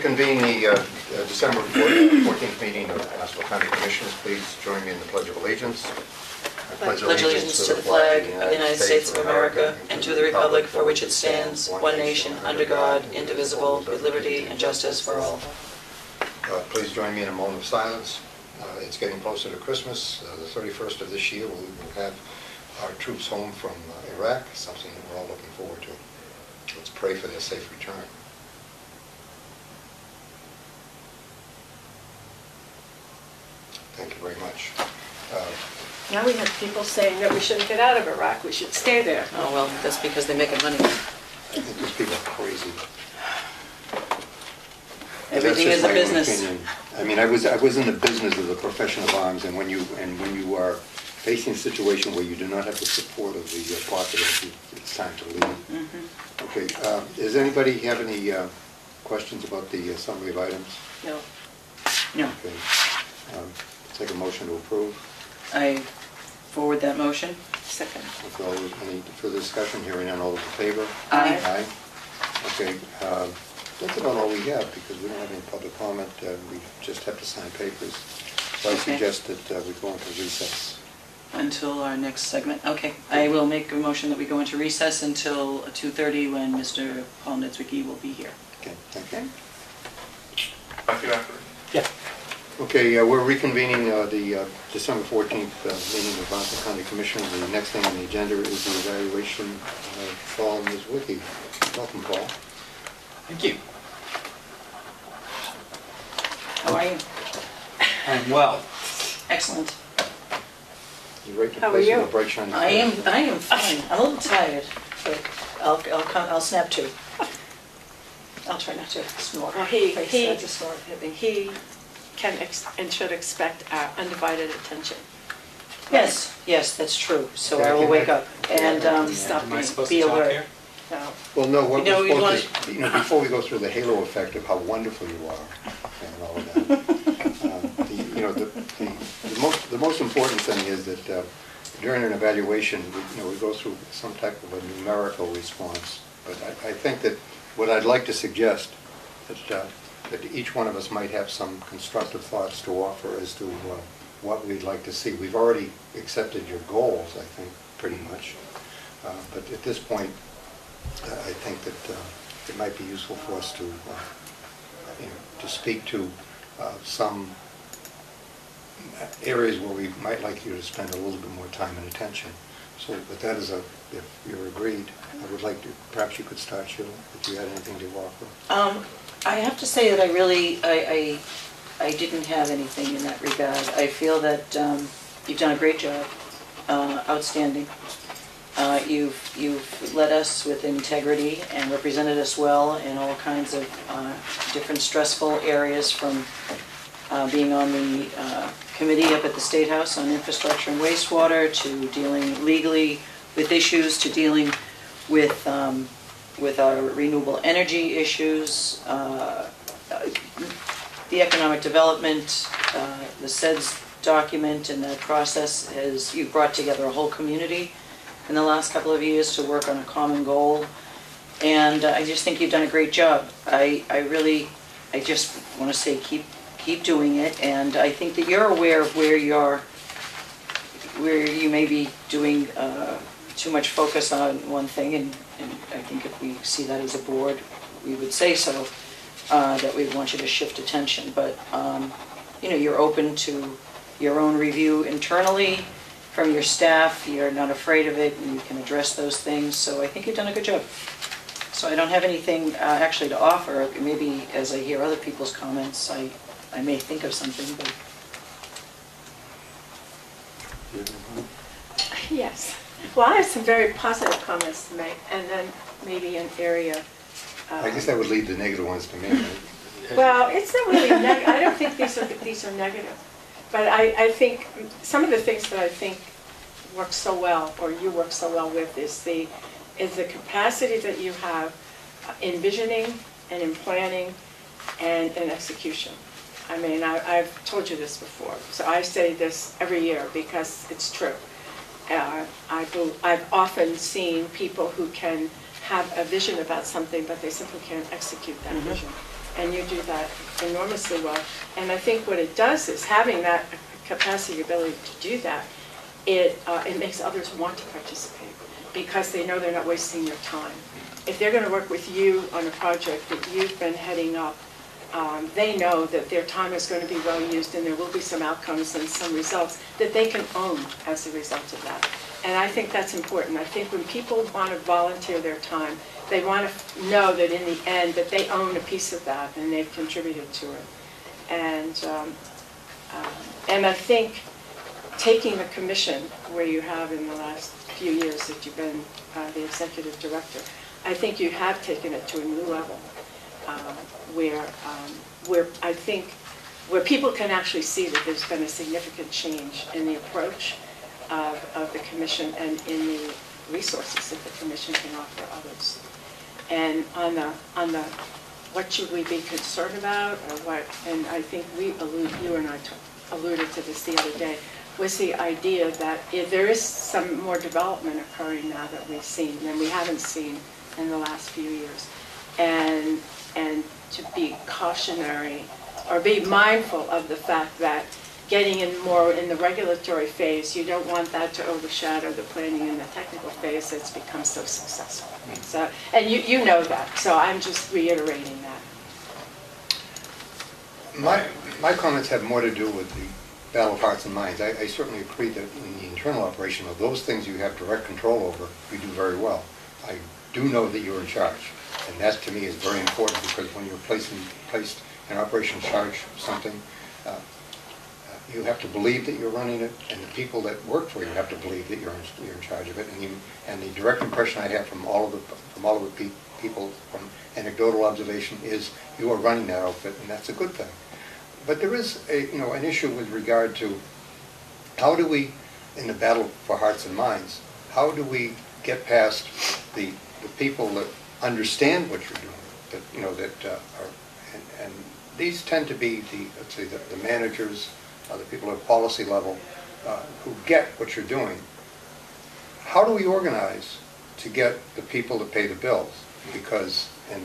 convene the December 14th meeting of Barnstable County Commissioners. Please join me in the Pledge of Allegiance. I pledge allegiance to the flag of the United States of America and to the republic for which it stands, one nation, under God, indivisible, with liberty and justice for all. Please join me in a moment of silence. It's getting closer to Christmas. The 31st of this year, we will have our troops home from Iraq, something that we're all looking forward to. Let's pray for their safe return. Thank you very much. Now we have people saying that we shouldn't get out of Iraq, we should stay there. Oh, well, that's because they're making money. I think these people are crazy. Everything is a business. Opinion. I mean, I was in the business of the profession of arms, and when you are facing a situation where you do not have the support of the populace, it's time to leave. Mm-hmm. Okay. Does anybody have any questions about the summary of items? No. No. Okay. Take a motion to approve. I forward that motion. Second. Any further discussion? Hearing none, all those in favor? Aye. Aye. Okay. That's about all we have because we don't have any public comment. We just have to sign papers. So I suggest that we go into recess. Until our next segment. Okay. I will make a motion that we go into recess until 2:30 when Mr. Paul Niedzwieki will be here. Okay. Thank you. Back to you after. Yeah. Okay, we're reconvening the December 14th meeting of Barnstable County Commissioners. The next thing on the agenda is the evaluation of Paul Niedzwieki. Welcome, Paul. Thank you. How are you? I'm well. Excellent. You're right to How are place you? with a bright shiny I am fine. I'm a little tired, but I'll snap to. I'll try not to snort. Well, He can and should expect our undivided attention. Yes, that's true. So Okay, I will wake up and Stop Am I me. supposed be to talk alert. here? No. Well, no, what You know, we're you supposed to, before we go through the halo effect of how wonderful you are and all of that, the most important thing is that during an evaluation, we go through some type of a numerical response. But I think that what I'd like to suggest that each one of us might have some constructive thoughts to offer as to what we'd like to see. We've already accepted your goals, I think, pretty much. But at this point, I think that it might be useful for us to speak to some areas where we might like you to spend a little bit more time and attention. So, but that is if you're agreed, I would like to, perhaps you could start, Sheila, if you had anything to offer. I have to say that I didn't have anything in that regard. I feel that you've done a great job, outstanding. You've led us with integrity and represented us well in all kinds of different stressful areas, from being on the committee up at the State House on infrastructure and wastewater, to dealing legally with issues, to dealing with our renewable energy issues, the economic development, the SEDS document, and that process is you've brought together a whole community in the last couple of years to work on a common goal, and I just think you've done a great job. I just want to say keep doing it, and I think that you're aware of where you may be doing too much focus on one thing, and I think if we see that as a board, we would say so, that we want you to shift attention. But you're open to your own review internally from your staff. You're not afraid of it, and you can address those things. So I think you've done a good job. So I don't have anything actually to offer. Maybe as I hear other people's comments, I may think of something, but... Yes. Well, I have some very positive comments to make, and then maybe an area... I guess that would lead the negative ones to me. Well, it's not really negative. I don't think these are negative. But I think some of the things that I think work so well, or you work so well with, is the capacity that you have in visioning and in planning and in execution. I mean, I've told you this before, so I say this every year because it's true. I've often seen people who can have a vision about something, but they simply can't execute that vision. and you do that enormously well. And I think what it does is having that capacity, ability to do that, it makes others want to participate because they know they're not wasting their time. If they're going to work with you on a project that you've been heading up, they know that their time is going to be well used and there will be some outcomes and some results that they can own as a result of that. And I think that's important. I think when people want to volunteer their time, they want to know that in the end that they own a piece of that and they've contributed to it. And I think taking the commission where you have in the last few years that you've been the executive director, I think you have taken it to a new level where I think where people can actually see that there's been a significant change in the approach of the commission and in the resources that the commission can offer others. And on the what should we be concerned about or what, and I think you and I alluded to this the other day, was the idea that if there is some more development occurring now that we've seen than we haven't seen in the last few years. And to be cautionary or be mindful of the fact that getting in more in the regulatory phase, you don't want that to overshadow the planning and the technical phase that's become so successful. So, and you know that, so I'm just reiterating that. My comments have more to do with the battle of hearts and minds. I certainly agree that in the internal operation of those things you have direct control over, you do very well. I do know that you're in charge, and that to me is very important because when you're placed in operation charge of something, you have to believe that you're running it, and the people that work for you have to believe that you're in charge of it. And the direct impression I have from all of the people from anecdotal observation is you are running that outfit, and that's a good thing. But there is an issue with regard to how do we, in the battle for hearts and minds, how do we get past the people that understand what you're doing, that are, and these tend to be let's say the managers, the people at policy level who get what you're doing. How do we organize to get the people to pay the bills? Because, and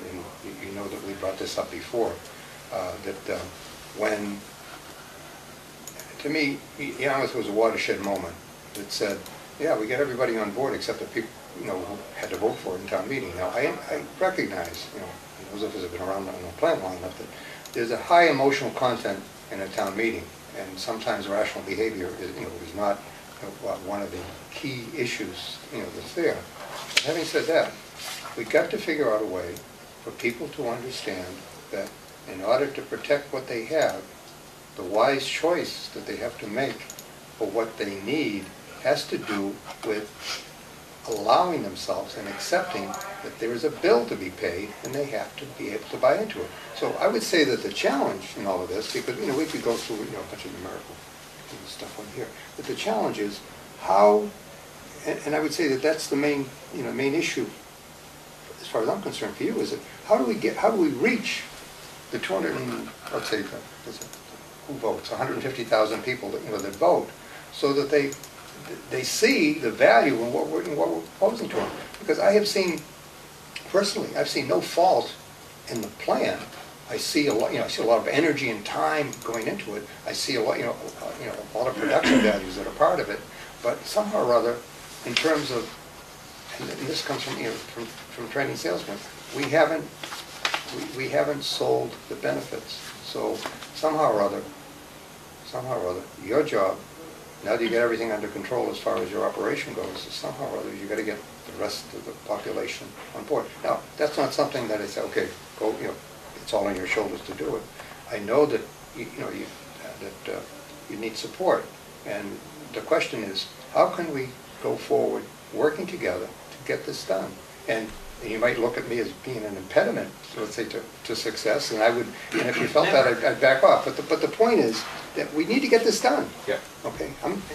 you know that we brought this up before, that when, to me, Yarmouth was a watershed moment that said, yeah, we get everybody on board except the people who had to vote for it in town meeting. Now, I recognize, those of us have been around on the plant long enough, that there's a high emotional content in a town meeting, and sometimes rational behavior is not one of the key issues that's there. Having said that, we've got to figure out a way for people to understand that in order to protect what they have, the wise choice that they have to make for what they need has to do with allowing themselves and accepting that there is a bill to be paid and they have to be able to buy into it. So I would say that the challenge in all of this, because we could go through a bunch of numerical stuff on here, but the challenge is how, and I would say that that's the main issue as far as I'm concerned for you, is that how do we reach the 200 and, let's say, who votes, 150,000 people that vote, so that they see the value in what we're proposing to them. Because I have seen, personally, I've seen no fault in the plan. I see a lot, I see a lot of energy and time going into it. I see a lot, a lot of production values that are part of it. But somehow or other, in terms of, and this comes from training salesmen, we haven't sold the benefits. So somehow or other, your job, now that you get everything under control as far as your operation goes, is somehow or other you've got to get the rest of the population on board. Now, that's not something that I say, okay, go, it's all on your shoulders to do it. I know that you need support, and the question is, how can we go forward working together to get this done? And you might look at me as being an impediment, let's say, to success, and I would, and if you felt that, I'd back off. But the point is that we need to get this done. Yeah. Okay.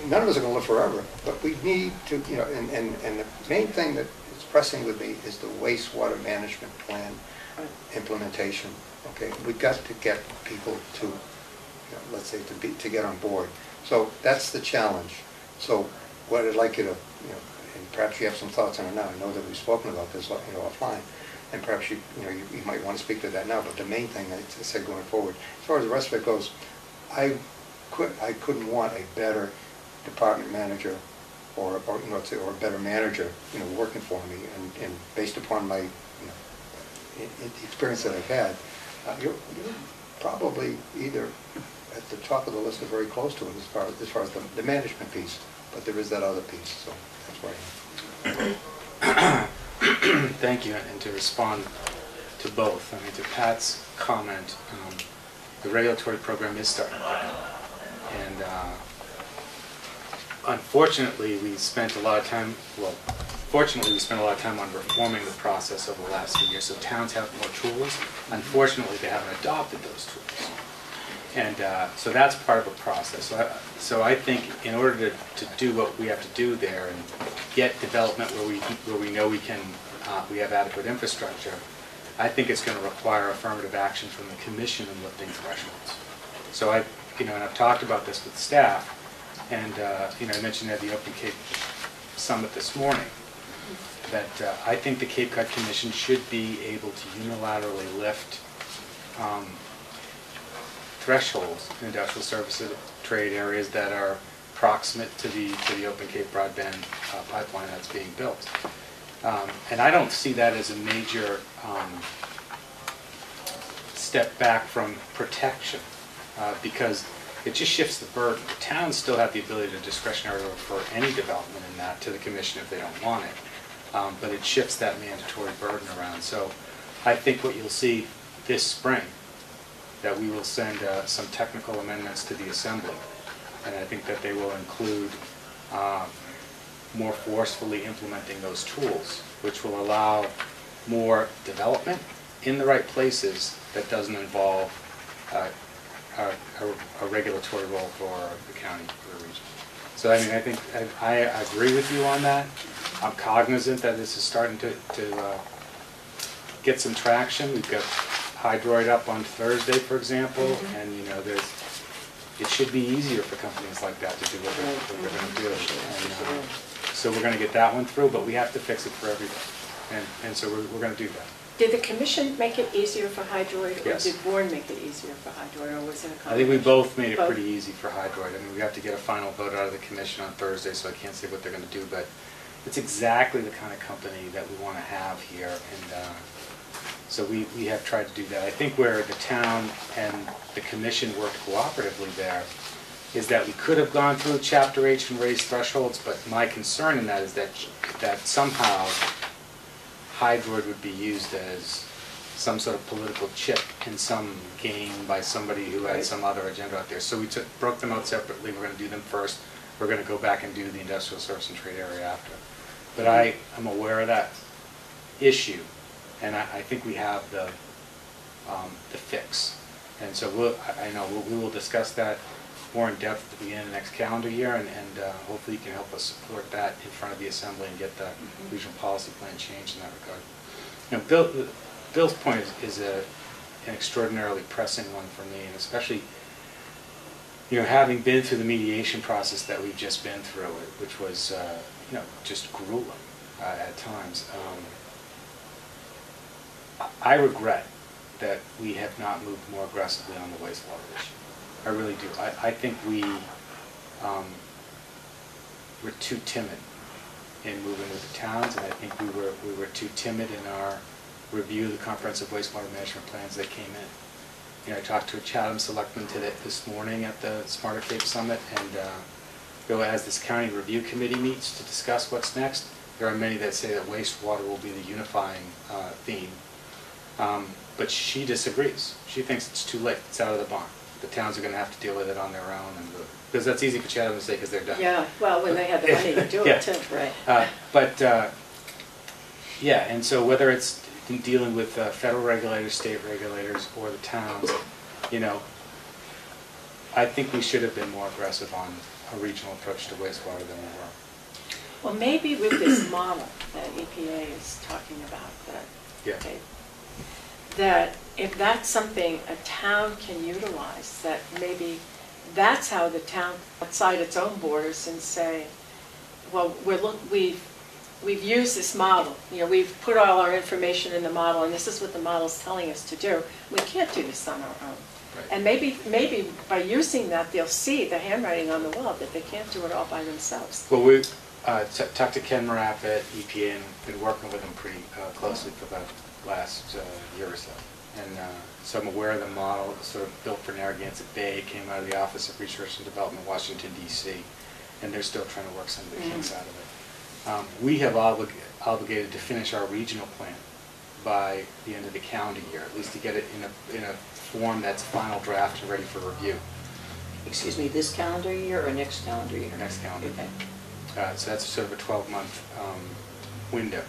None of us are going to live forever, but we need to, and the main thing that is pressing with me is the wastewater management plan implementation. Okay. We've got to get people to, let's say, to get on board. So that's the challenge. So what I'd like you to, and perhaps you have some thoughts on it now. I know that we've spoken about this, offline, and perhaps you might want to speak to that now, but the main thing I said going forward, as far as the rest of it goes, I couldn't want a better department manager or a better manager, working for me, and based upon my, the experience that I've had, you're probably either at the top of the list or very close to it as far as the management piece, but there is that other piece, so that's why I am. Thank you, and to respond to both, I mean, to Pat's comment, the regulatory program is starting to pick up. And unfortunately, we spent a lot of time, fortunately, we spent a lot of time on reforming the process over the last few years, so towns have more tools. Unfortunately, they haven't adopted those tools. And so that's part of a process. So I think in order to do what we have to do there and get development where we know we have adequate infrastructure, I think it's going to require affirmative action from the commission in lifting thresholds. So and I've talked about this with staff, and I mentioned at the Open Cape Summit this morning that I think the Cape Cod Commission should be able to unilaterally lift thresholds in industrial services trade areas that are proximate to the Open Cape broadband pipeline that's being built. And I don't see that as a major step back from protection, because it just shifts the burden. The towns still have the ability to discretionarily refer any development in that to the commission if they don't want it, but it shifts that mandatory burden around. So I think what you'll see this spring, that we will send some technical amendments to the Assembly, and I think that they will include more forcefully implementing those tools, which will allow more development in the right places that doesn't involve a regulatory role for the county or the region. So I mean, I think I agree with you on that. I'm cognizant that this is starting to get some traction. We've got Hydroid up on Thursday, for example, and it should be easier for companies like that to do what they're going to do. And, so we're going to get that one through, but we have to fix it for everybody, and so we're going to do that. Did the commission make it easier for Hydroid, or Yes. did Bourne make it easier for Hydroid, or was it a combination? I think we both made it Both? pretty easy for Hydroid. I mean, we have to get a final vote out of the commission on Thursday, so I can't say what they're going to do, but it's exactly the kind of company that we want to have here, and so we have tried to do that. I think where the town and the commission worked cooperatively there is that we could have gone through Chapter H and raised thresholds, but my concern in that is that somehow Hydroid would be used as some sort of political chip in some game by somebody who had some other agenda out there. So we broke them out separately. We're going to do them first. We're going to go back and do the industrial service and trade area after. But I am aware of that issue, and I think we have the fix. And so we will discuss that more in depth at the beginning of the next calendar year, and hopefully you can help us support that in front of the Assembly and get the regional policy plan changed in that regard. Bill's point is an extraordinarily pressing one for me, and especially having been through the mediation process that we've just been through, which was just grueling at times. I regret that we have not moved more aggressively on the wastewater issue. I really do. I think we were too timid in moving with the towns, and I think we were too timid in our review of the comprehensive wastewater management plans that came in. I talked to a Chatham selectman this morning at the Smarter Cape Summit, and as this county review committee meets to discuss what's next, there are many that say that wastewater will be the unifying theme. But she disagrees. She thinks it's too late. It's out of the barn. The towns are going to have to deal with it on their own, because that's easy for Chatham to say because they're done. Yeah, well, when they had the money to do it, too. Right. Yeah, and so whether it's in dealing with federal regulators, state regulators, or the towns, I think we should have been more aggressive on a regional approach to wastewater than we were. Well, maybe with this model that EPA is talking about, that if that's something a town can utilize, that maybe that's how the town outside its own borders and say, well, we've we've used this model. You know, we've put all our information in the model, and this is what the model's telling us to do. We can't do this on our own. Right. And maybe by using that, they'll see the handwriting on the wall, that they can't do it all by themselves. Well, we talked to Ken Rapp at EPA and been working with him pretty closely for the last year or so. And so I'm aware of the model. It was sort of built for Narragansett Bay. It came out of the Office of Research and Development, Washington, D.C., and they're still trying to work some of the kinks out of it. We have obligated to finish our regional plan by the end of the calendar year, at least to get it in a form that's final draft and ready for review. Excuse me, this calendar year or next calendar year? Next calendar. Okay. So that's sort of a 12-month window.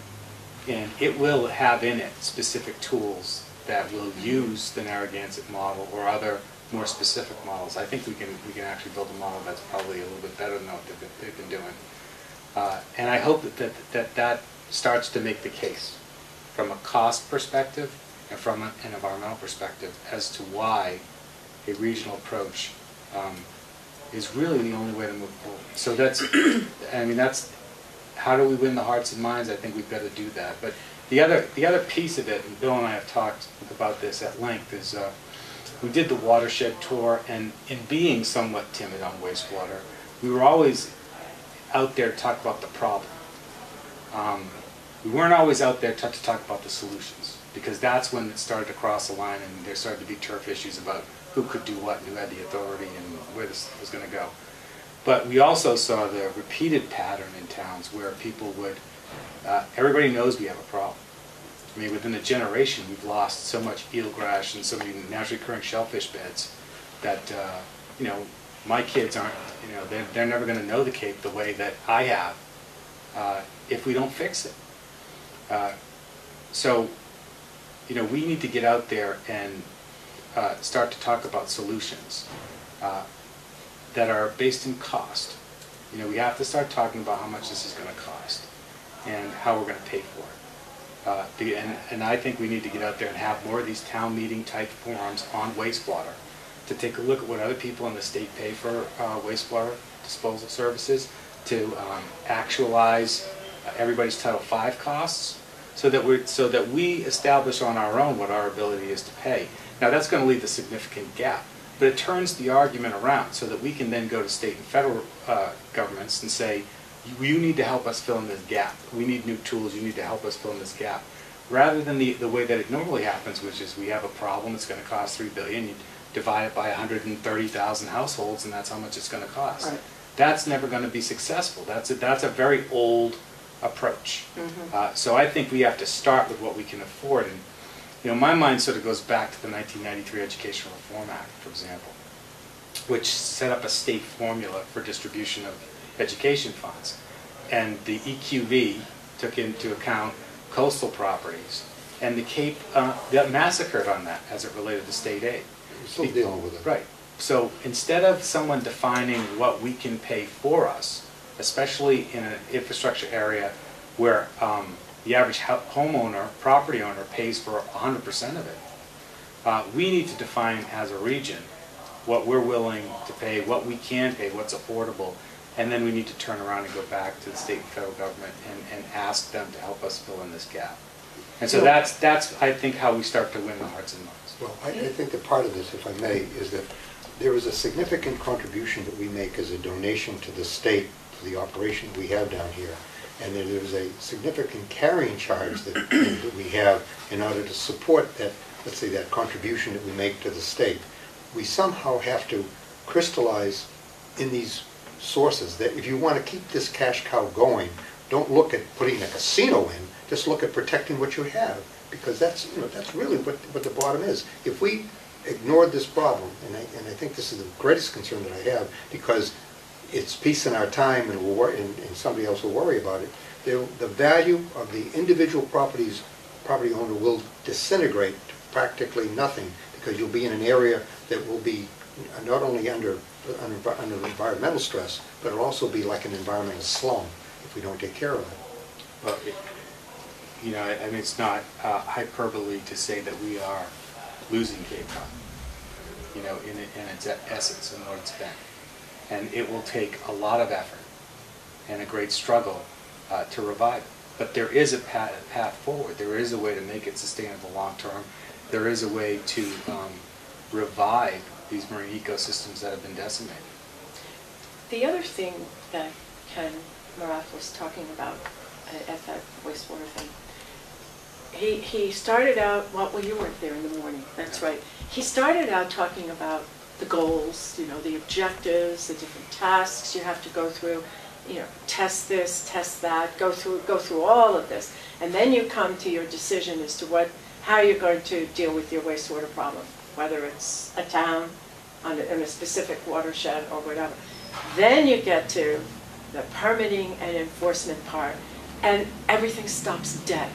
And it will have in it specific tools that will use the Narragansett model or other more specific models. I think we can actually build a model that's probably a little bit better than what they've been doing. And I hope that starts to make the case from a cost perspective and from an environmental perspective as to why a regional approach is really the only way to move forward. So that's, I mean, that's, how do we win the hearts and minds? I think we've got to do that. But the other piece of it, and Bill and I have talked about this at length, is we did the watershed tour, and in being somewhat timid on wastewater, we were always out there to talk about the problem. We weren't always out there to talk about the solutions, because that's when it started to cross the line and there started to be turf issues about who could do what and who had the authority and where this was going to go. But we also saw the repeated pattern in towns where people would, everybody knows we have a problem. I mean, within a generation, we've lost so much eelgrass and so many naturally occurring shellfish beds that, you know, my kids aren't, you know, they're never going to know the Cape the way that I have if we don't fix it. So, you know, we need to get out there and start to talk about solutions that are based in cost. You know, we have to start talking about how much this is going to cost and how we're going to pay for it. And I think we need to get out there and have more of these town meeting type forums on wastewater to take a look at what other people in the state pay for wastewater disposal services, to actualize everybody's Title V costs, so that we establish on our own what our ability is to pay. Now that's going to leave a significant gap, but it turns the argument around so that we can then go to state and federal governments and say, you need to help us fill in this gap. We need new tools. You need to help us fill in this gap. Rather than the way that it normally happens, which is we have a problem, it's going to cost $3 billion, you divide it by 130,000 households, and that's how much it's going to cost. Right. That's never going to be successful. That's a very old approach. Mm-hmm. So I think we have to start with what we can afford. And you know, my mind sort of goes back to the 1993 Education Reform Act, for example, which set up a state formula for distribution of education funds. And the EQV took into account coastal properties, and the Cape got massacred on that as it related to state aid. We're still dealing with it. Right. So instead of someone defining what we can pay for us, especially in an infrastructure area where the average homeowner, property owner, pays for 100% of it, we need to define as a region what we're willing to pay, what we can pay, what's affordable, and then we need to turn around and go back to the state and federal government and ask them to help us fill in this gap. And so that's I think, how we start to win the hearts and minds. Well, I think that part of this, if I may, is that there is a significant contribution that we make as a donation to the state for the operation we have down here. And then there's a significant carrying charge that we have in order to support that, let's say, that contribution that we make to the state. We somehow have to crystallize in these sources that if you want to keep this cash cow going, don't look at putting a casino in, just look at protecting what you have, because that's, you know, that's really what the bottom is. If we ignored this problem, and I think this is the greatest concern that I have, because it's peace in our time and somebody else will worry about it, the value of the individual property owner will disintegrate to practically nothing, because you'll be in an area that will be not only under environmental stress, but it'll also be like an environmental slum if we don't take care of it. Well, you know, I mean, it's not hyperbole to say that we are losing Cape Cod, you know, in its essence and what it's been. And it will take a lot of effort and a great struggle to revive it. But there is a path forward. There is a way to make it sustainable long-term. There is a way to revive these marine ecosystems that have been decimated. The other thing that Ken Marath was talking about at that wastewater thing, he started out, well, you weren't there in the morning, that's right. He started out talking about the goals, you know, the objectives, the different tasks you have to go through, you know, test this, test that, go through all of this. And then you come to your decision as to how you're going to deal with your wastewater problem, whether it's a town in a specific watershed or whatever. Then you get to the permitting and enforcement part, and everything stops dead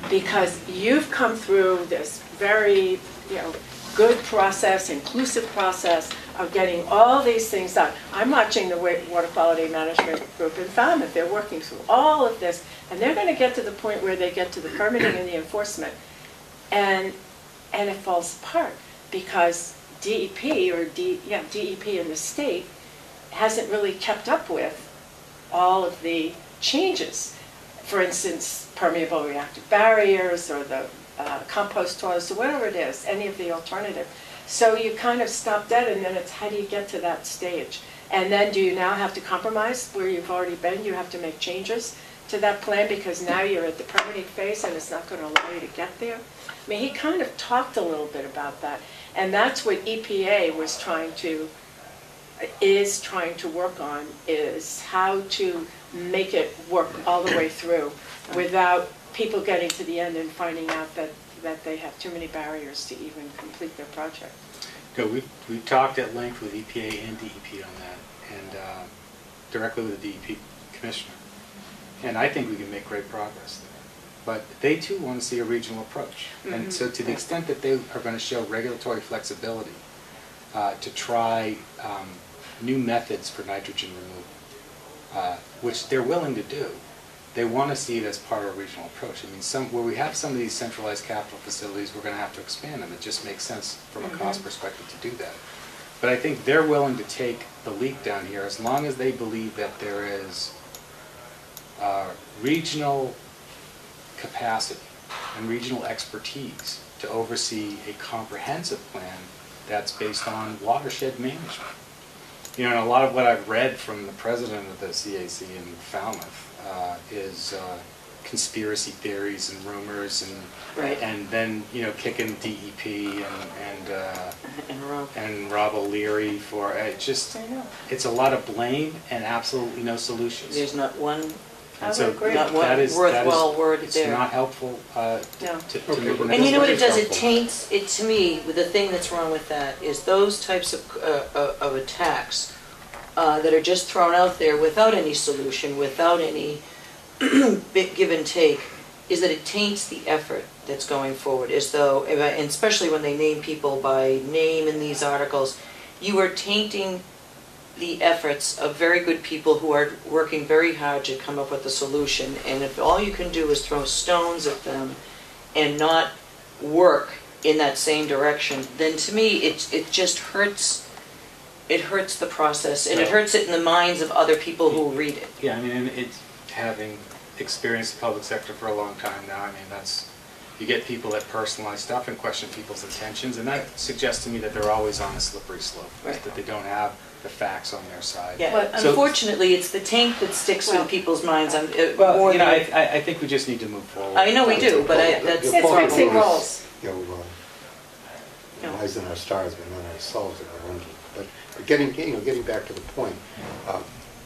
because you've come through this very, you know, good process, inclusive process of getting all these things done. I'm watching the water quality management group in Falmouth. They're working through all of this, and they're going to get to the point where they get to the permitting and the enforcement, and it falls apart because DEP in the state hasn't really kept up with all of the changes. For instance, permeable reactive barriers or the compost toilets or whatever it is, any of the alternative. So you kind of stop dead, and then it's how do you get to that stage? And then do you now have to compromise where you've already been? You have to make changes to that plan because now you're at the permitting phase and it's not going to allow you to get there. I mean, he kind of talked a little bit about that. And that's what EPA is trying to work on, is how to make it work all the way through without people getting to the end and finding out that they have too many barriers to even complete their project. Good. We've talked at length with EPA and DEP on that, and directly with the DEP commissioner. And I think we can make great progress there. But they too want to see a regional approach. And so to the extent that they are going to show regulatory flexibility to try new methods for nitrogen removal, which they're willing to do, they want to see it as part of a regional approach. I mean, where we have some of these centralized capital facilities, we're going to have to expand them. It just makes sense from a cost perspective to do that. But I think they're willing to take the leap down here as long as they believe that there is regional capacity and regional expertise to oversee a comprehensive plan that's based on watershed management. You know, and a lot of what I've read from the president of the CAC in Falmouth is conspiracy theories and rumors, and then, you know, kicking DEP and Rob O'Leary for it. Just it's a lot of blame and absolutely no solutions. There's not one. I would agree. Not one worthwhile word it's there. It's not helpful to And you know what it does? It taints it to me. The thing that's wrong with that is those types of attacks that are just thrown out there without any solution, without any give and take, is that it taints the effort that's going forward. As though, and especially when they name people by name in these articles, you are tainting the efforts of very good people who are working very hard to come up with a solution. And if all you can do is throw stones at them and not work in that same direction, then to me it just hurts. It hurts the process, and it hurts it in the minds of other people who read it. Yeah, I mean, and it's having experienced the public sector for a long time now. I mean, you get people that personalize stuff and question people's intentions, and that suggests to me that they're always on a slippery slope, Right. that they don't have the facts on their side. Yeah, but So, unfortunately, it's the taint that sticks with people's minds. well, More you know, than I think we just need to move forward. I know we do, but that's It's fixing goals. You know, eyes in our stars, but not ourselves that we're wondering. But getting back to the point,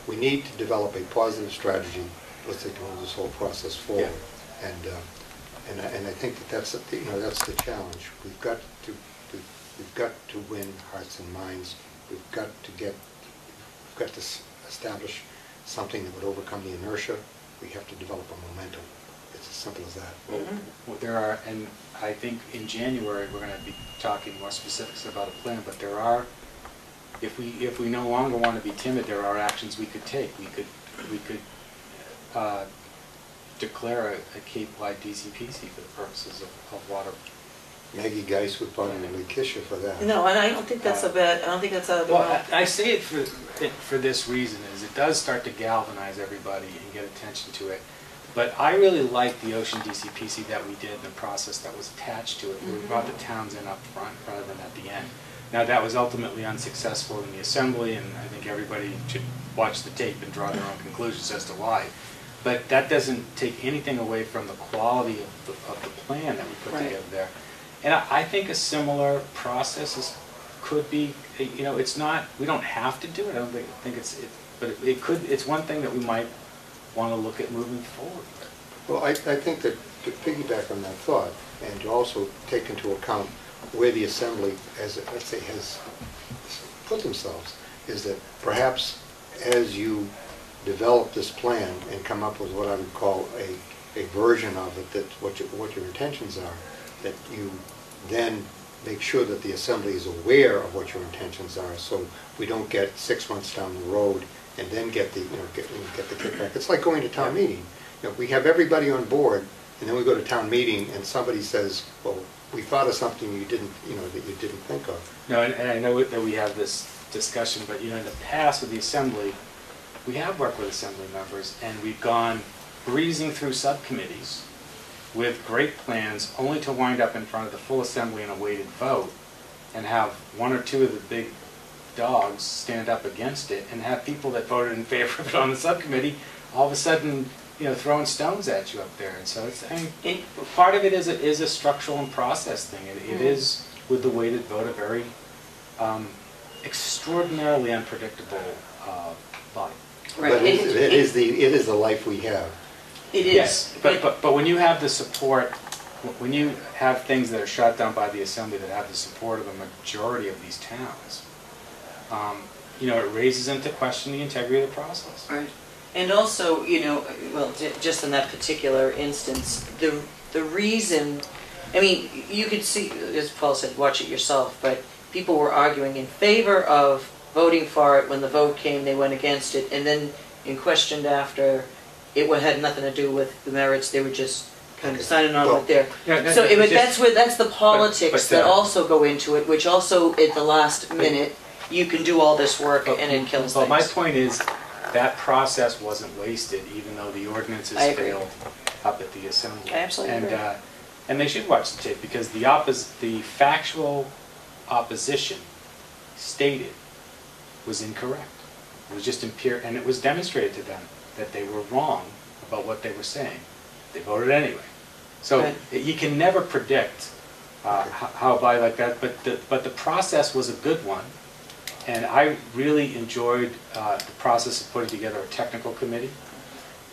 we need to develop a positive strategy, let's say, to move this whole process forward. Yeah. And I think that's that's the challenge. We've got to win hearts and minds. We've got to establish something that would overcome the inertia. We have to develop a momentum. It's as simple as that. Well, there are, and I think in January we're going to be talking more specifics about a plan. But there are, if we no longer want to be timid, there are actions we could take. We could declare a Cape-wide DCPC for the purposes of water. Maggie Geis would probably kiss you for that. No, and I don't think that's I don't think that's out of the realm. Well, I say it for this reason, is it does start to galvanize everybody and get attention to it. But I really like the Ocean DCPC that we did and the process that was attached to it, where we brought the towns in up front rather than at the end. Now, that was ultimately unsuccessful in the assembly, and I think everybody should watch the tape and draw their own conclusions as to why. But that doesn't take anything away from the quality of the plan that we put Right. together there. And I think a similar process could be, you know, it's not, we don't have to do it. I don't think but it could, it's one thing that we might want to look at moving forward. Well, I think that to piggyback on that thought, and to also take into account where the Assembly, as let's say, has put themselves, is that perhaps as you develop this plan and come up with what I would call a version of it, that what your intentions are, that you then make sure that the Assembly is aware of what your intentions are, so we don't get 6 months down the road and then get the get the kickback. It's like going to town meeting. You know, we have everybody on board, and then we go to town meeting, and somebody says, "Well, we thought of something you didn't, that you didn't think of." No, and I know that we have this discussion, but in the past with the Assembly, we have worked with Assembly members, and we've gone breezing through subcommittees with great plans, only to wind up in front of the full Assembly in a weighted vote, and have one or two of the big dogs stand up against it, and have people that voted in favor of it on the subcommittee all of a sudden, throwing stones at you up there. And so it's, part of it is a structural and process thing. It is, with the weighted vote, a very extraordinarily unpredictable body. Right. But it is the life we have. It is. Yes, but when you have the support, when you have things that are shot down by the Assembly that have the support of a majority of these towns, it raises into question the integrity of the process. Right. And also, just in that particular instance, the reason, you could see, as Paul said, watch it yourself, but people were arguing in favor of voting for it. When the vote came, they went against it, and then in questioned after, it had nothing to do with the merits. They were just kind of signing on what they're. So that's the politics that also go into it, which also at the last minute you can do all this work and it kills things. But my point is that process wasn't wasted, even though the ordinances failed up at the Assembly. I absolutely agree. And they should watch the tape, because the factual opposition stated was incorrect. It was just and it was demonstrated to them that they were wrong about what they were saying. They voted anyway. So you can never predict how a body like that, but the process was a good one, and I really enjoyed the process of putting together a technical committee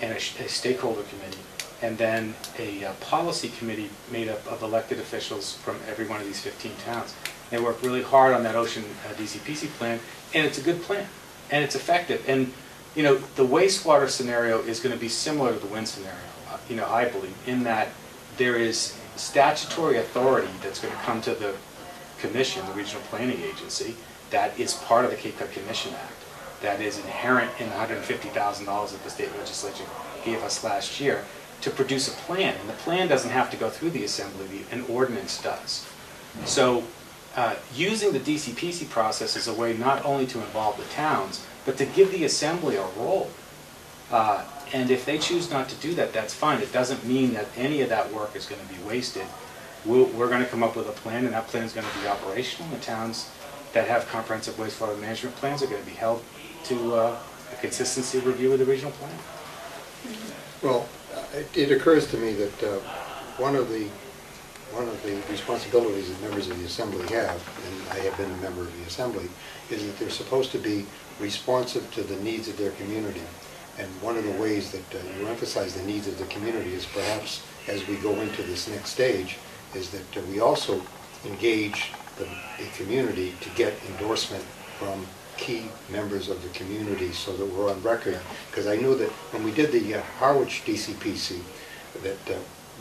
and a stakeholder committee, and then a policy committee made up of elected officials from every one of these 15 towns. They worked really hard on that Ocean DCPC plan, and it's a good plan, and it's effective. And the wastewater scenario is going to be similar to the wind scenario, I believe, in that there is statutory authority that's going to come to the commission, the regional planning agency, that is part of the Cape Cod Commission Act, that is inherent in the $150,000 that the state legislature gave us last year, to produce a plan. And the plan doesn't have to go through the Assembly, an ordinance does. So using the DCPC process is a way not only to involve the towns, but to give the Assembly a role. And if they choose not to do that, that's fine. It doesn't mean that any of that work is going to be wasted. We're going to come up with a plan, and that plan is going to be operational. The towns that have comprehensive wastewater management plans are going to be held to a consistency review of the regional plan. Well, it occurs to me that one of the responsibilities that members of the Assembly have, and I have been a member of the Assembly, is that they're supposed to be responsive to the needs of their community. And one of the ways that you emphasize the needs of the community is perhaps, as we go into this next stage, is that we also engage the community to get endorsement from key members of the community, so that we're on record. Because I knew that when we did the Harwich DCPC, that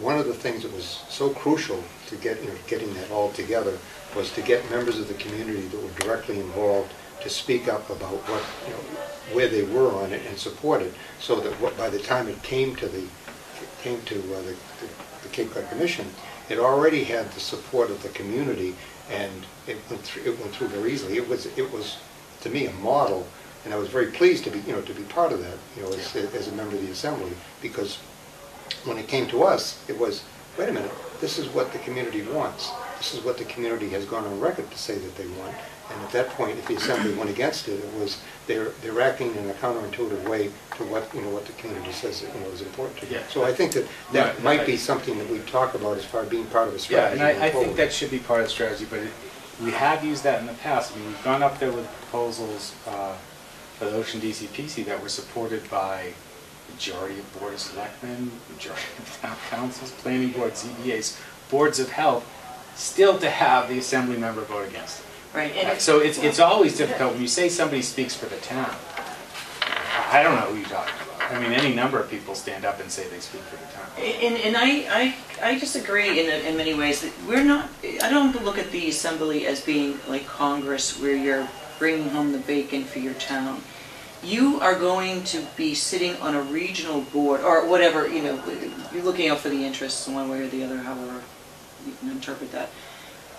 one of the things that was so crucial to getting that all together was to get members of the community that were directly involved to speak up about what, where they were on it and support it, so that by the time it came to the Cape Cod Commission, it already had the support of the community, and it went through very easily. It was to me a model, and I was very pleased to be part of that, as a member of the Assembly, because when it came to us, it was, wait a minute, this is what the community wants. This is what the community has gone on record to say that they want. And at that point, if the Assembly went against it, it was they're acting in a counterintuitive way to what what the community says is important to them. Yeah. So I think that Right, might right. be something that we talk about as far as being part of a Yeah, strategy. and I going think forward. that should be part of the strategy, but we have used that in the past. I mean, we've gone up there with proposals for the Ocean DCPC that were supported by majority of Board of Selectmen, majority of town councils, planning boards, ZBAs, boards of health, still to have the Assembly member vote against it. Right, and So it's always difficult when you say somebody speaks for the town. I don't know who you're talking about. I mean, any number of people stand up and say they speak for the town. And I disagree in many ways. That we're not, I don't look at the Assembly as being like Congress where you're bringing home the bacon for your town. You are going to be sitting on a regional board, or whatever, you're looking out for the interests in one way or the other, however you can interpret that.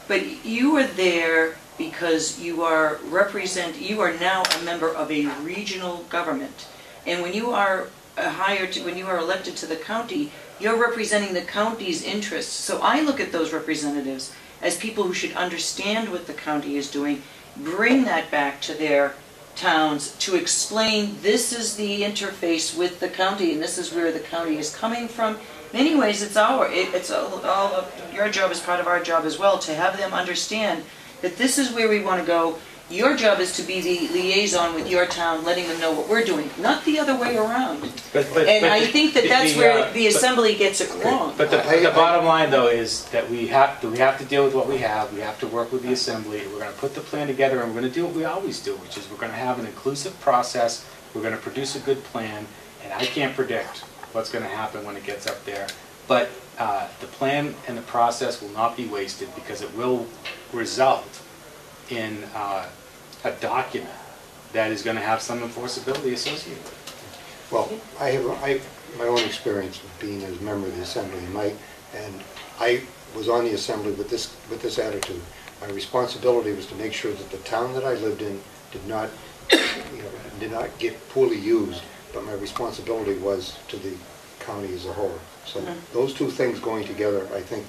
But you are there because you are now a member of a regional government. And when you are when you are elected to the county, you're representing the county's interests. So I look at those representatives as people who should understand what the county is doing, bring that back to their towns to explain this is the interface with the county and this is where the county is coming from. In many ways, it's all of your job is part of our job as well, to have them understand that this is where we want to go. Your job is to be the liaison with your town, letting them know what we're doing, not the other way around. And I think that that's where the Assembly gets it wrong. But the bottom line, though, is that we have to deal with what we have. We have to work with the Assembly. We're going to put the plan together, and we're going to do what we always do, which is we're going to have an inclusive process. We're going to produce a good plan, and I can't predict what's going to happen when it gets up there. But the plan and the process will not be wasted because it will result in a document that is going to have some enforceability associated with it. Well, I have my own experience of being as a member of the Assembly, and I was on the Assembly with this attitude. My responsibility was to make sure that the town that I lived in did not get poorly used, but my responsibility was to the county as a whole. So those two things going together, I think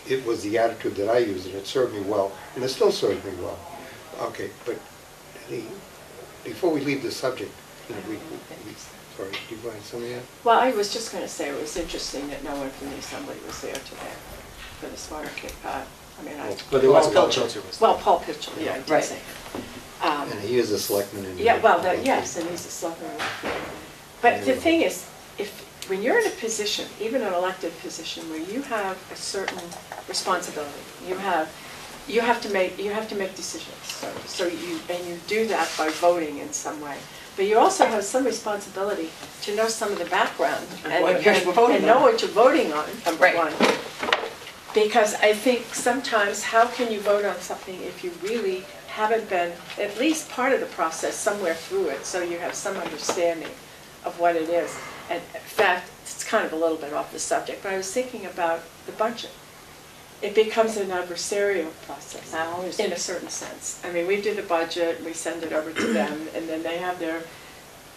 it was the attitude that I used, and it served me well, and it still serves me well. Okay, but before we leave this subject, sorry, do you want something else? Well, I was just going to say it was interesting that no one from the Assembly was there today for the Smarter Cape Cod. I mean, But there was Paul Paul Pilcher. Pilcher. well, Paul Pitchell, yeah, I did Right. say. And he is a selectman. Yeah, well, yes, and he's a selectman. But the thing is, when you're in a position, even an elected position, where you have a certain responsibility, you have to make decisions. So you do that by voting in some way. But you also have some responsibility to know some of the background and know what you're voting on, number Right. one. Because I think sometimes, how can you vote on something if you really haven't been at least part of the process somewhere through it, so you have some understanding of what it is. And in fact, it's kind of a little bit off the subject, but I was thinking about the budget. It becomes an adversarial process in a certain sense. I mean, we do the budget, we send it over to them, and then they have their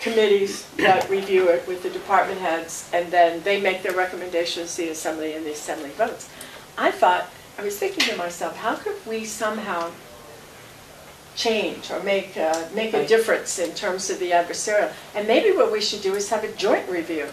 committees that review it with the department heads, and then they make their recommendations to the Assembly, and the Assembly votes. I was thinking to myself, how could we somehow change or make a difference in terms of the adversarial? And maybe what we should do is have a joint review.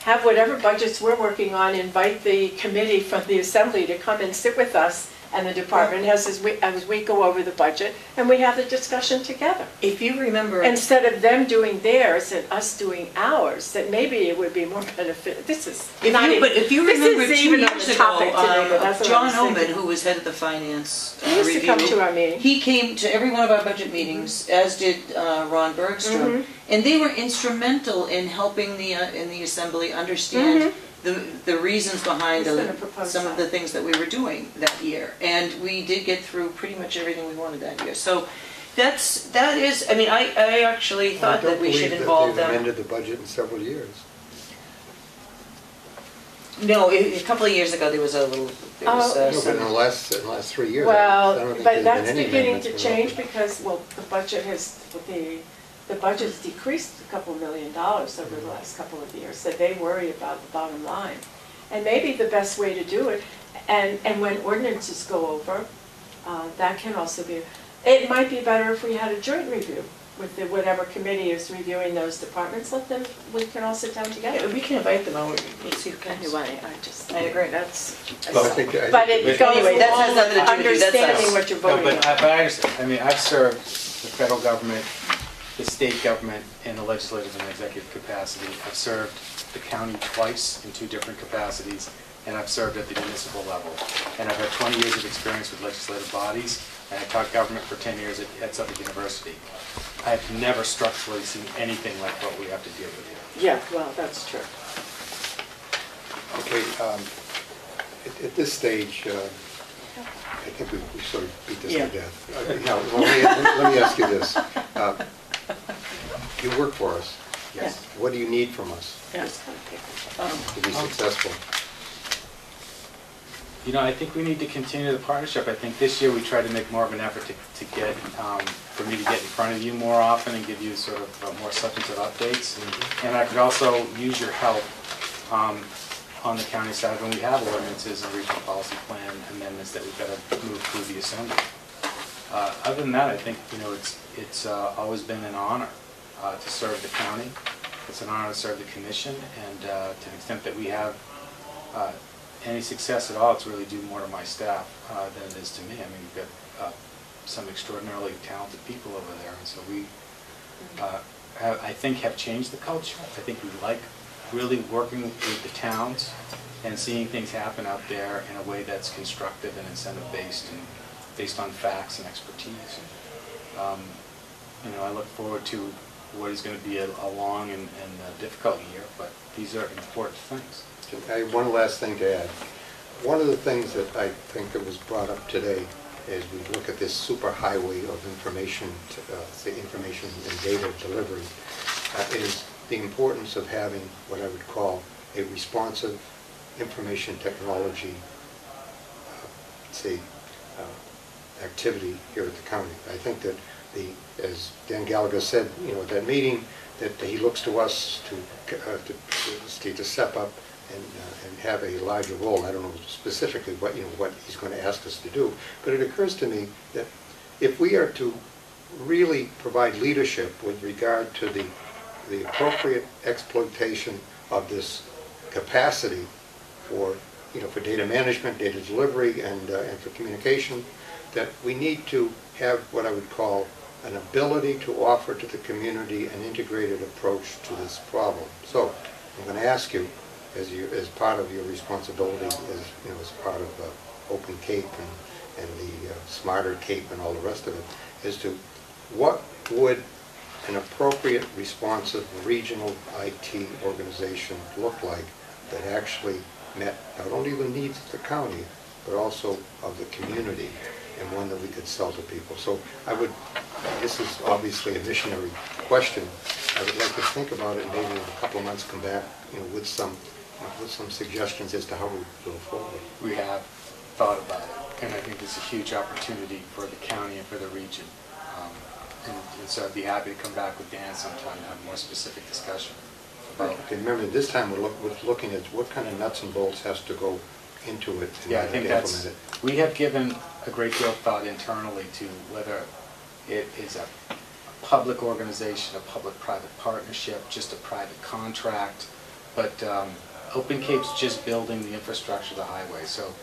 Have whatever budgets we're working on, invite the committee from the Assembly to come and sit with us and the department heads as we go over the budget, and we have the discussion together. If you remember, Instead of them doing theirs and us doing ours, that maybe it would be more benefit. if you remember 2 years ago, John Oman, Oman, who was head of the finance he used to come review, to our meeting. he came to every one of our budget meetings, as did Ron Bergstrom, and they were instrumental in helping in the Assembly understand the reasons behind some of the things that we were doing that year. And we did get through pretty much everything we wanted that year. So that is, I mean, I actually thought that we should involve them. I don't believe that they've amended the budget in several years. No, a couple of years ago there was a little, No, but in the last 3 years, I Well, don't think but there's that's been any beginning to amendments change for because, well, the budget's decreased $2 million over the last couple of years, so they worry about the bottom line. And maybe the best way to do it, and when ordinances go over, that can also be, it might be better if we had a joint review with whatever committee is reviewing those departments, we can all sit down together. Yeah, we can invite them over, we'll see who comes. Anyway, I agree, that's. Well, I think- But it goes Anyway, that has along nothing with to do with you, that's understanding us. what you're No, voting but on. I understand. I mean, I've served the federal government, the state government, in the legislative and executive capacity. I've served the county twice in 2 different capacities, and I've served at the municipal level. And I've had 20 years of experience with legislative bodies, and I taught government for 10 years at Suffolk University. I've never structurally seen anything like what we have to deal with here. Yeah, well, that's true. Okay, at this stage, I think we sort of beat this Yeah. to death. Now, let me ask you this. You work for us. Yes. What do you need from us Yes. to be successful? You know, I think we need to continue the partnership. I think this year we tried to make more of an effort to get, for me to get in front of you more often and give you sort of more substantive updates. And I could also use your help on the county side when we have ordinances and regional policy plan amendments that we've got to move through the assembly. Other than that, I think, you know, it's always been an honor to serve the county. It's an honor to serve the commission, and to the extent that we have any success at all, it's really due more to my staff than it is to me. I mean, we've got some extraordinarily talented people over there, and so we, I think, have changed the culture. I think we like really working with the towns and seeing things happen out there in a way that's constructive and incentive-based and based on facts and expertise. You know, I look forward to what is going to be a long and difficult year, but these are important things. I have one last thing to add. One of the things that I think that was brought up today as we look at this super highway of information, information and data delivery, is the importance of having what I would call a responsive information technology, activity here at the county. I think that as Dan Gallagher said, you know, at that meeting, that he looks to us to step up and have a larger role. I don't know specifically what he's going to ask us to do, but it occurs to me that if we are to really provide leadership with regard to the appropriate exploitation of this capacity for data management, data delivery, and for communication, that we need to have what I would call an ability to offer to the community an integrated approach to this problem. So I'm going to ask you, as part of your responsibility, as part of Open Cape and the Smarter Cape and all the rest of it, as to what would an appropriate, responsive regional IT organization look like that actually met not only the needs of the county, but also of the community, and one that we could sell to people. So this is obviously a missionary question. I would like to think about it, and maybe in a couple of months come back, with some suggestions as to how we go forward. We have thought about it, and I think it's a huge opportunity for the county and for the region. And so I'd be happy to come back with Dan sometime and have a more specific discussion about. Okay, remember, this time we're looking at what kind of nuts and bolts has to go into it in Yeah, I order think to implement it. we have given a great deal of thought internally to whether it is a public organization, a public-private partnership, just a private contract, but Open Cape's just building the infrastructure of the highway, so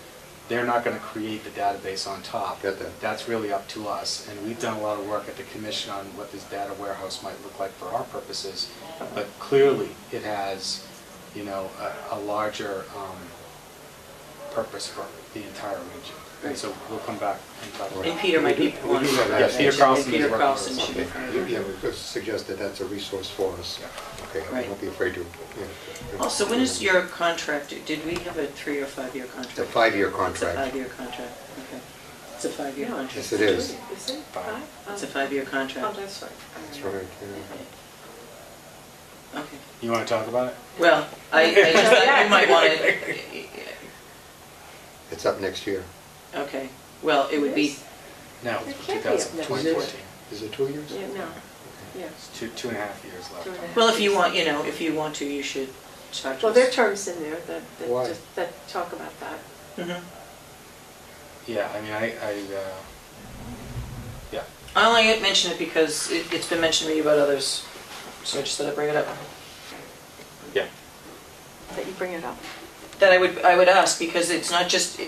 they're not going to create the database on top. Get that. That's really up to us, and we've done a lot of work at the commission on what this data warehouse might look like for our purposes, but clearly it has, a larger purpose for the entire region. And so we'll come back and talk about it. And Peter might be one. We do have Yeah, Peter Carlson is Peter working Carlson with us. should be Okay, part of it. yeah, we could suggest that that's a resource for us. Yeah. Okay, Right. don't be afraid to. Also, when is your contract, did we have a 3 or 5 year contract? It's a 5-year It's a contract. 5-year contract, okay. It's a 5-year No, contract. Yes, it is. Is it 5? It's a 5-year Oh, contract. that's right. That's right, yeah. Okay. You want to talk about it? Well, I just thought you might want to, It's up next year. okay. Well, it would be, No, It can't be up next 2014. Is it 2 years? Yeah, no, yeah. It's 2.5 years left. 2.5. well, if you want, if you want to, you should factors. Well, there are terms in there Why? that talk about that. Mhm. Yeah, I mean, yeah. I only mention it because it's been mentioned to me about others, so I just thought I'd bring it up. Yeah. That you bring it up. That I would ask, because it's not just,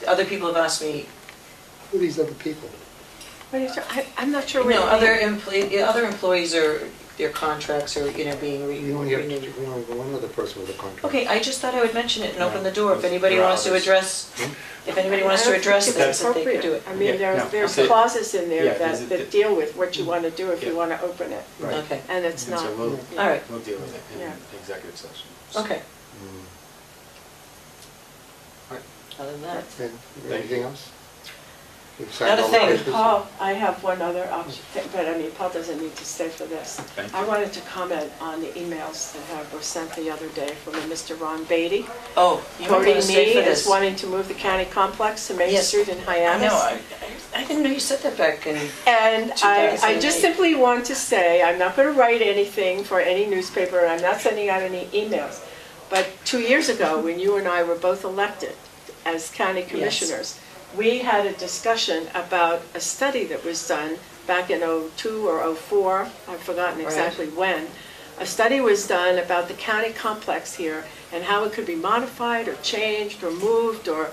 other people have asked me, Who are these other people? What are you I'm not sure you what know, you mean. other employees are, their contracts are, you know, being You only have renewed. one other person with a contract. Okay, I just thought I would mention it and open the door. If There anybody are wants to others. address, if anybody wants to I don't address think this, it's that they could do it. appropriate. I mean, Yeah, no, there's okay. clauses in there Yeah, that deal with what you want to do if you Yeah. want to open it. Right. Okay, And it's And not. so we'll, yeah. all right, we'll deal with it in Yeah. executive session. okay. Mm. Other than that, Okay, anything else? We've Not signed a all the thing. papers? Paul, I have one other option, but I mean, Paul doesn't need to stay for this. Thank I you. wanted to comment on the emails that were sent the other day from a Mr. Ron Beatty, oh, you might want quoting to stay me for as this. wanting to move the county complex to Main Yes. Street in I Hyannis. know, I didn't know you said that back in, And I 2008. just simply want to say, I'm not going to write anything for any newspaper, and I'm not sending out any emails. But 2 years ago, when you and I were both elected as county commissioners, we had a discussion about a study that was done back in '02 or '04, I've forgotten exactly when. A study was done about the county complex here and how it could be modified or changed or moved or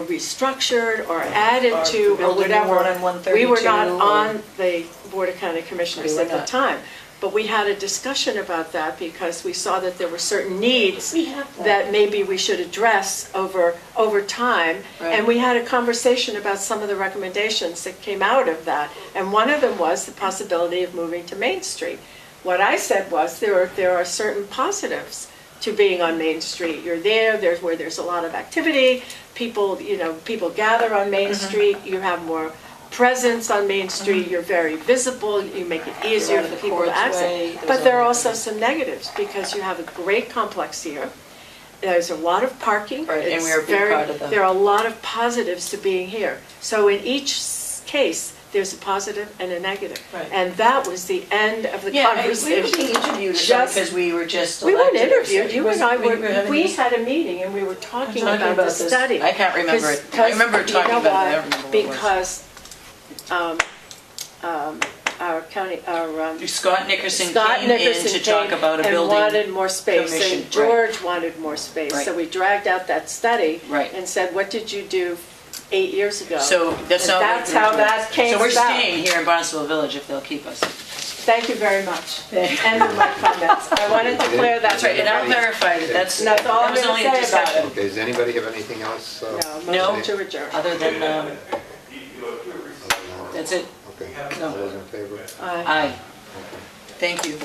restructured or added Or to or build a new whatever. one on 132 We were not or- on the Board of County Commissioners We were at the not. time, but we had a discussion about that because we saw that there were certain needs We have that. that maybe we should address over time. Right. And we had a conversation about some of the recommendations that came out of that. And one of them was the possibility of moving to Main Street. What I said was there are certain positives to being on Main Street. You're there's where there's a lot of activity, people gather on Main Street, you have more presence on Main Street, you're very visible, you make it easier You're out for of the people to court's access. way, there's But there are all also that. some negatives because you have a great complex here. There's a lot of parking. Right, and It's we're a big part of that. There are a lot of positives to being here. So in each case, there's a positive and a negative. Right. And that was the end of the yeah, we were conversation. being interviewed or something Just- because we were just We weren't elected or interviewed, something. you and I were were, having we this- had a meeting and we were talking talking about the about this. study. I can't remember it. I 'Cause remember you talking know about it, I why? don't remember what it was. Because our county, Scott Nickerson Scott came in Nickerson to talk came about a and building. wanted more space, commission, and George wanted more space. Right. So we dragged out that study Right. and said, what did you do 8 years ago? So that's And not. that's how that came So we're about. staying here in Barnstable Village if they'll keep us. Thank you very much. End of my comments. I wanted to clear that. That's right, and I'll clarify that that's. That's all I'm that was gonna only say just about it. Okay, does anybody have anything else? No, No. motion to adjourn. Other than, that's it. Okay, No. all those in favor? Aye. Aye. Okay. Thank you.